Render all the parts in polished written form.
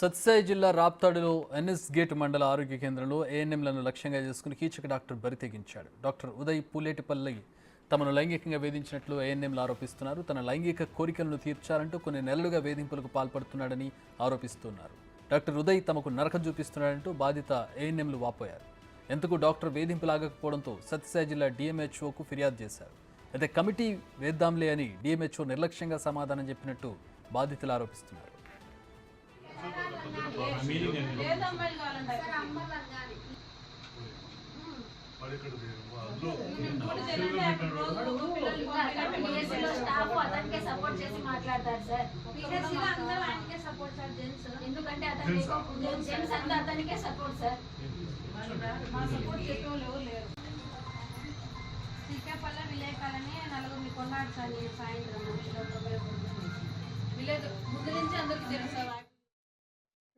సత్యసాయి జిల్లా రాప్తాడులో NS gate మండల ఆరోగ్య కేంద్రంలో ఏఎన్ఎంలను లక్ష్యంగా చేసుకుని కీచక డాక్టర్ బరితెగించాడు. డాక్టర్ ఉదయ్ పూలేటిపల్లి తమను లైంగికంగా వేధించినట్లు ఏఎన్ఎంలు ఆరోపిస్తున్నారు. తన లైంగిక కోరికలను తీర్చాలంటూ కొన్ని నెలలుగా వేధింపులకు పాల్పడుతున్నాడని ఆరోపిస్తున్నారు. డాక్టర్ ఉదయ్ తమకు నరకం చూపిస్తున్నాడంటూ బాధిత ఏఎన్ఎంలు వాపోయారు. ఎందుకు డాక్టర్ వేధింపులాగకపోవడంతో సత్యసాయి జిల్లా డిఎంహెచ్ఓకు ఫిర్యాదు చేశారు. అయితే కమిటీ వేద్దాంలే అని డిఎంహెచ్ఓ నిర్లక్ష్యంగా సమాధానం చెప్పినట్టు బాధితులు ఆరోపిస్తున్నారు. ఎందుకంటే అతనికే సపోర్ట్ సార్. మా సపోర్ట్ చెప్పేవాళ్ళు ఎవరు లేరు. శ్రీకాపల్ల విలేకాలని నలుగురిని కొన్నాడు సార్. సాయంత్రం విలేజ్ ముందు నుంచి అందరికి తెలుసు.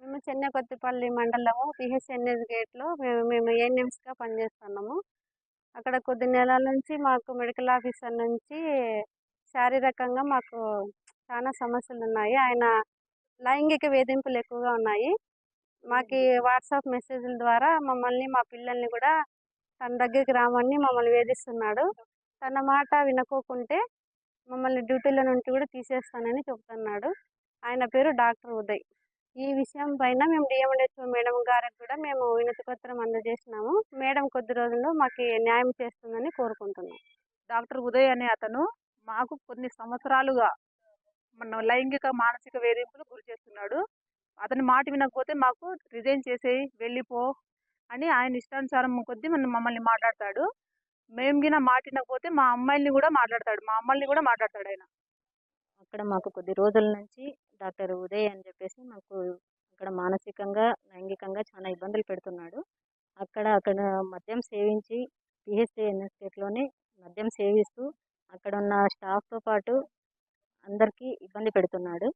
మేము చెన్నకొత్తపల్లి మండలము పిహెచ్ఎన్ఎస్ గేట్లో మేము ఏఎన్ఎంస్గా పనిచేస్తున్నాము. అక్కడ కొద్ది నెలల నుంచి మాకు మెడికల్ ఆఫీసర్ నుంచి శారీరకంగా మాకు చాలా సమస్యలు ఉన్నాయి. ఆయన లైంగిక వేధింపులు ఎక్కువగా ఉన్నాయి. మాకు వాట్సాప్ మెసేజ్ల ద్వారా మమ్మల్ని మా పిల్లల్ని కూడా తన దగ్గరికి రామని మమ్మల్ని వేధిస్తున్నాడు. తన మాట వినుకోకుంటే మమ్మల్ని డ్యూటీల నుండి కూడా తీసేస్తానని చెప్తున్నాడు. ఆయన పేరు డాక్టర్ ఉదయ్. ఈ విషయం పైన మేము డిఎంహెచ్ఓ మేడం గారికి కూడా మేము వినతి పత్రం అందజేసినాము. మేడం కొద్ది రోజుల్లో మాకు న్యాయం చేస్తుందని కోరుకుంటున్నాం. డాక్టర్ ఉదయ్ అనే అతను మాకు కొన్ని సంవత్సరాలుగా మన లైంగిక మానసిక వేధింపులు గురి చేస్తున్నాడు. అతని మాట వినకపోతే మాకు రిజైన్ చేసేయి, వెళ్ళిపో అని ఆయన ఇష్టానుసారం కొద్దీ మమ్మల్ని మాట్లాడతాడు. మేము గిన మాట వినకపోతే మా అమ్మాయిల్ని కూడా మాట్లాడతాడు ఆయన. అక్కడ మాకు కొద్ది రోజుల నుంచి డాక్టర్ ఉదయ్ అని చెప్పేసి మాకు అక్కడ మానసికంగా లైంగికంగా చాలా ఇబ్బందులు పెడుతున్నాడు. అక్కడ మద్యం సేవించి పిహెచ్ఎన్ఎస్లోనే మద్యం సేవిస్తూ అక్కడ ఉన్న స్టాఫ్తో పాటు అందరికీ ఇబ్బంది పెడుతున్నాడు.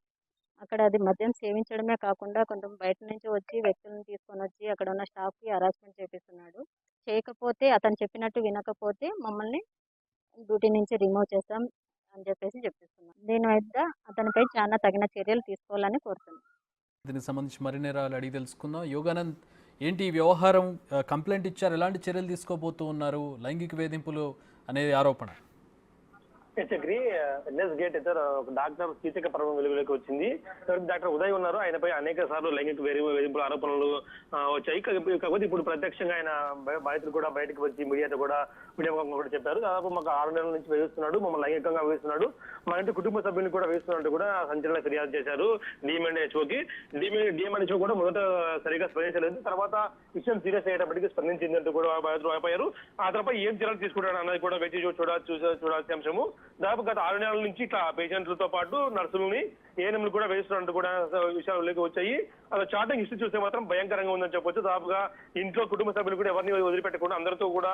అక్కడ అది మద్యం సేవించడమే కాకుండా కొంచెం బయట నుంచి వచ్చి వ్యక్తులను తీసుకొని వచ్చి అక్కడ ఉన్న స్టాఫ్కి హరాస్మెంట్ చేపిస్తున్నాడు. చేయకపోతే అతను చెప్పినట్టు వినకపోతే మమ్మల్ని డ్యూటీ నుంచి రిమూవ్ చేస్తాం అని చెప్పేసి చెప్పిస్తున్నాం. దీని మీద అతనిపై చాలా తగిన చర్యలు తీసుకోవాలని కోరుతున్నాం. దీనికి సంబంధించి మరిన్ని అడిగి తెలుసుకుందాం. యోగానంద్, ఏంటి ఈ వ్యవహారం? కంప్లైంట్ ఇచ్చారు, ఎలాంటి చర్యలు తీసుకోబోతూ ఉన్నారు? లైంగిక వేధింపులు అనేది ఆరోపణ. ఎన్ఎస్ గేట్ అయితే ఒక డాక్టర్ కీచక పర్వం వెలుగులోకి వచ్చింది. డాక్టర్ ఉదయ్ ఉన్నారు. ఆయనపై అనేక సార్లు లైంగిక వేధింపుల ఆరోపణలు వచ్చాయి. కాకపోతే ఇప్పుడు ప్రత్యక్షంగా ఆయన బాధితులు కూడా బయటకు వచ్చి మీడియా కూడా చెప్పారు. దాదాపు మాకు 6 నెలల నుంచి వేధిస్తున్నాడు, మమ్మల్ని లైంగికంగా వేధిస్తున్నాడు, మా ఇంటి కుటుంబ సభ్యుని కూడా వేస్తున్నట్టు కూడా సంచలన ఫిర్యాదు చేశారు డిఎంహెచ్ఓకి. డిఎంహెచ్ఓ కూడా మొదట సరిగా స్పందించలేదు. తర్వాత విషయం సీరియస్ అయ్యేటప్పటికీ స్పందించిందంటూ కూడా బాధితులు అయిపోయారు. ఆ తర్వాత ఏం చర్యలు తీసుకుంటాడు అన్నది కూడా వేచి చూడాల్సిన అంశము. దాదాపు గత 6 నెలల నుంచి ఇట్లా పేషెంట్లతో పాటు నర్సులని ఏఎన్ఎంలు కూడా వేస్తున్నట్టు కూడా విషయాలు వచ్చాయి. అలా చాటింగ్ హిస్టరీ చూస్తే మాత్రం భయంకరంగా ఉందని చెప్పొచ్చు. దాదాపుగా ఇంట్లో కుటుంబ సభ్యులు కూడా ఎవరిని వదిలిపెట్టకుండా అందరితో కూడా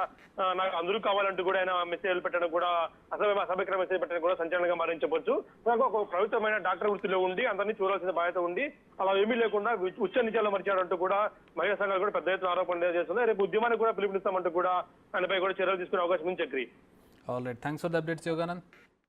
నాకు అందరూ కావాలంటూ కూడా ఆయన మెసేజ్ పెట్టడం కూడా అసభ్యకర మెసేజ్ పెట్టడం కూడా సంచలనంగా మారని చెప్పొచ్చు. నాకు ఒక ప్రభుత్వమైన డాక్టర్ వృత్తిలో ఉండి అందరినీ చూడాల్సిన బాధ్యత ఉండి అలా ఏమీ లేకుండా ఉచ్చ నిజాలు మరిచాడంటూ కూడా మహిళా సంఘాలు కూడా పెద్ద ఎత్తున ఆరోపణలు చేస్తున్నాయి. రేపు ఉద్యమానికి కూడా పిలుపునిస్తామంటూ కూడా ఆయనపై కూడా చర్యలు తీసుకునే అవకాశం ఉంది. Chakri. All right, thanks for the updates Yoganand.